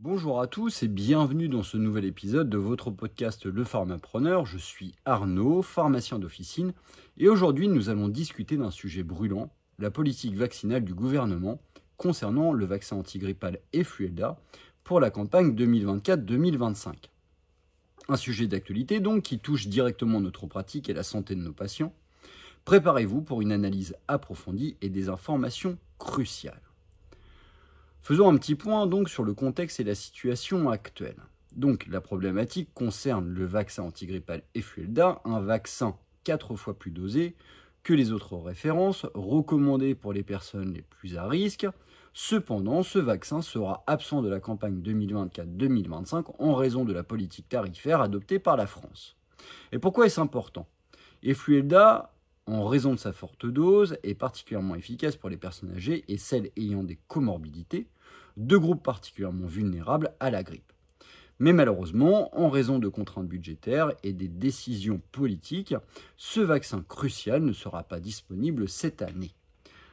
Bonjour à tous et bienvenue dans ce nouvel épisode de votre podcast Le Pharmapreneur. Je suis Arnaud, pharmacien d'officine, et aujourd'hui nous allons discuter d'un sujet brûlant, la politique vaccinale du gouvernement concernant le vaccin antigrippal Effluenda pour la campagne 2024-2025. Un sujet d'actualité donc qui touche directement notre pratique et la santé de nos patients. Préparez-vous pour une analyse approfondie et des informations cruciales. Faisons un petit point donc sur le contexte et la situation actuelle. Donc la problématique concerne le vaccin antigrippal Effluenda, un vaccin 4 fois plus dosé que les autres références, recommandé pour les personnes les plus à risque. Cependant, ce vaccin sera absent de la campagne 2024-2025 en raison de la politique tarifaire adoptée par la France. Et pourquoi est-ce important ? Effluenda, en raison de sa forte dose, est particulièrement efficace pour les personnes âgées et celles ayant des comorbidités, deux groupes particulièrement vulnérables à la grippe. Mais malheureusement, en raison de contraintes budgétaires et des décisions politiques, ce vaccin crucial ne sera pas disponible cette année.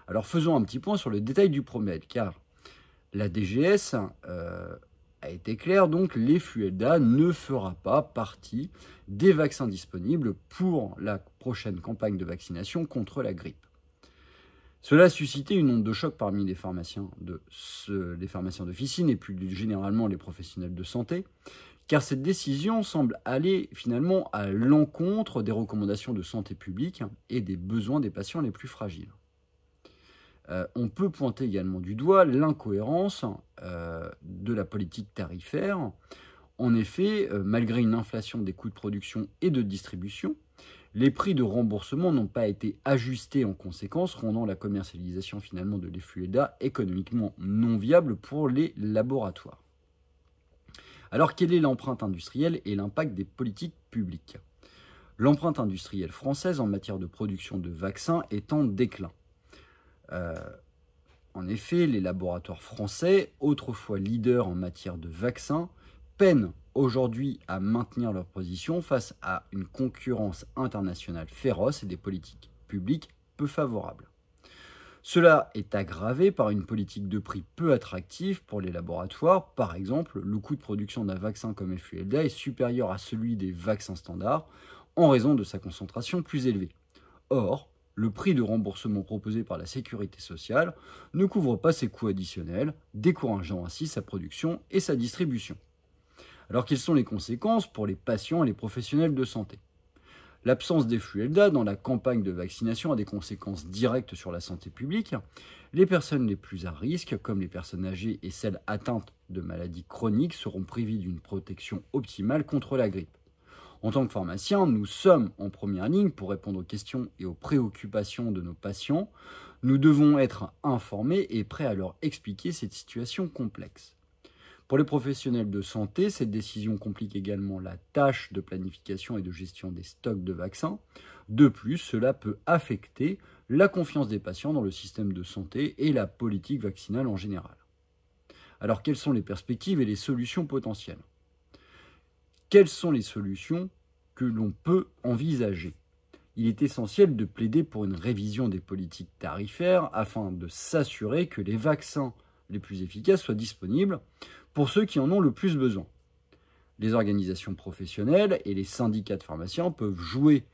Alors faisons un petit point sur le détail du problème, car la DGS a été claire, donc l'Effluenda ne fera pas partie des vaccins disponibles pour la prochaine campagne de vaccination contre la grippe. Cela a suscité une onde de choc parmi les pharmaciens d'officine et plus généralement les professionnels de santé, car cette décision semble aller finalement à l'encontre des recommandations de santé publique et des besoins des patients les plus fragiles. On peut pointer également du doigt l'incohérence de la politique tarifaire. En effet, malgré une inflation des coûts de production et de distribution, les prix de remboursement n'ont pas été ajustés en conséquence, rendant la commercialisation finalement de l'Effluenda économiquement non viable pour les laboratoires. Alors, quelle est l'empreinte industrielle et l'impact des politiques publiques ? L'empreinte industrielle française en matière de production de vaccins est en déclin. En effet, les laboratoires français, autrefois leaders en matière de vaccins, peinent aujourd'hui à maintenir leur position face à une concurrence internationale féroce et des politiques publiques peu favorables. Cela est aggravé par une politique de prix peu attractive pour les laboratoires. Par exemple, le coût de production d'un vaccin comme Effluenda est supérieur à celui des vaccins standards en raison de sa concentration plus élevée. Or, le prix de remboursement proposé par la sécurité sociale ne couvre pas ses coûts additionnels, décourageant ainsi sa production et sa distribution. Alors, quelles sont les conséquences pour les patients et les professionnels de santé ? L'absence d'Effluenda dans la campagne de vaccination a des conséquences directes sur la santé publique. Les personnes les plus à risque, comme les personnes âgées et celles atteintes de maladies chroniques, seront privées d'une protection optimale contre la grippe. En tant que pharmacien, nous sommes en première ligne pour répondre aux questions et aux préoccupations de nos patients. Nous devons être informés et prêts à leur expliquer cette situation complexe. Pour les professionnels de santé, cette décision complique également la tâche de planification et de gestion des stocks de vaccins. De plus, cela peut affecter la confiance des patients dans le système de santé et la politique vaccinale en général. Alors, quelles sont les perspectives et les solutions potentielles ? Quelles sont les solutions que l'on peut envisager ? Il est essentiel de plaider pour une révision des politiques tarifaires afin de s'assurer que les vaccins les plus efficaces soient disponibles pour ceux qui en ont le plus besoin. Les organisations professionnelles et les syndicats de pharmaciens peuvent jouer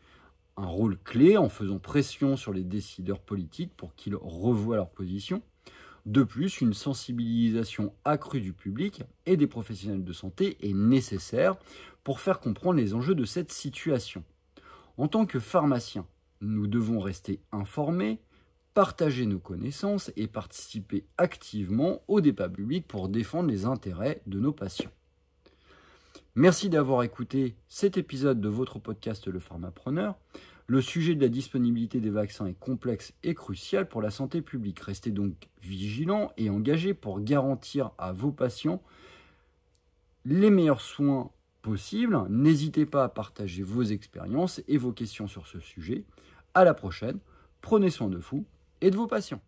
un rôle clé en faisant pression sur les décideurs politiques pour qu'ils revoient leur position. De plus, une sensibilisation accrue du public et des professionnels de santé est nécessaire pour faire comprendre les enjeux de cette situation. En tant que pharmaciens, nous devons rester informés, partager nos connaissances et participer activement au débat public pour défendre les intérêts de nos patients. Merci d'avoir écouté cet épisode de votre podcast Le Pharmapreneur. Le sujet de la disponibilité des vaccins est complexe et crucial pour la santé publique. Restez donc vigilants et engagés pour garantir à vos patients les meilleurs soins possibles. N'hésitez pas à partager vos expériences et vos questions sur ce sujet. À la prochaine, prenez soin de vous et de vos patients.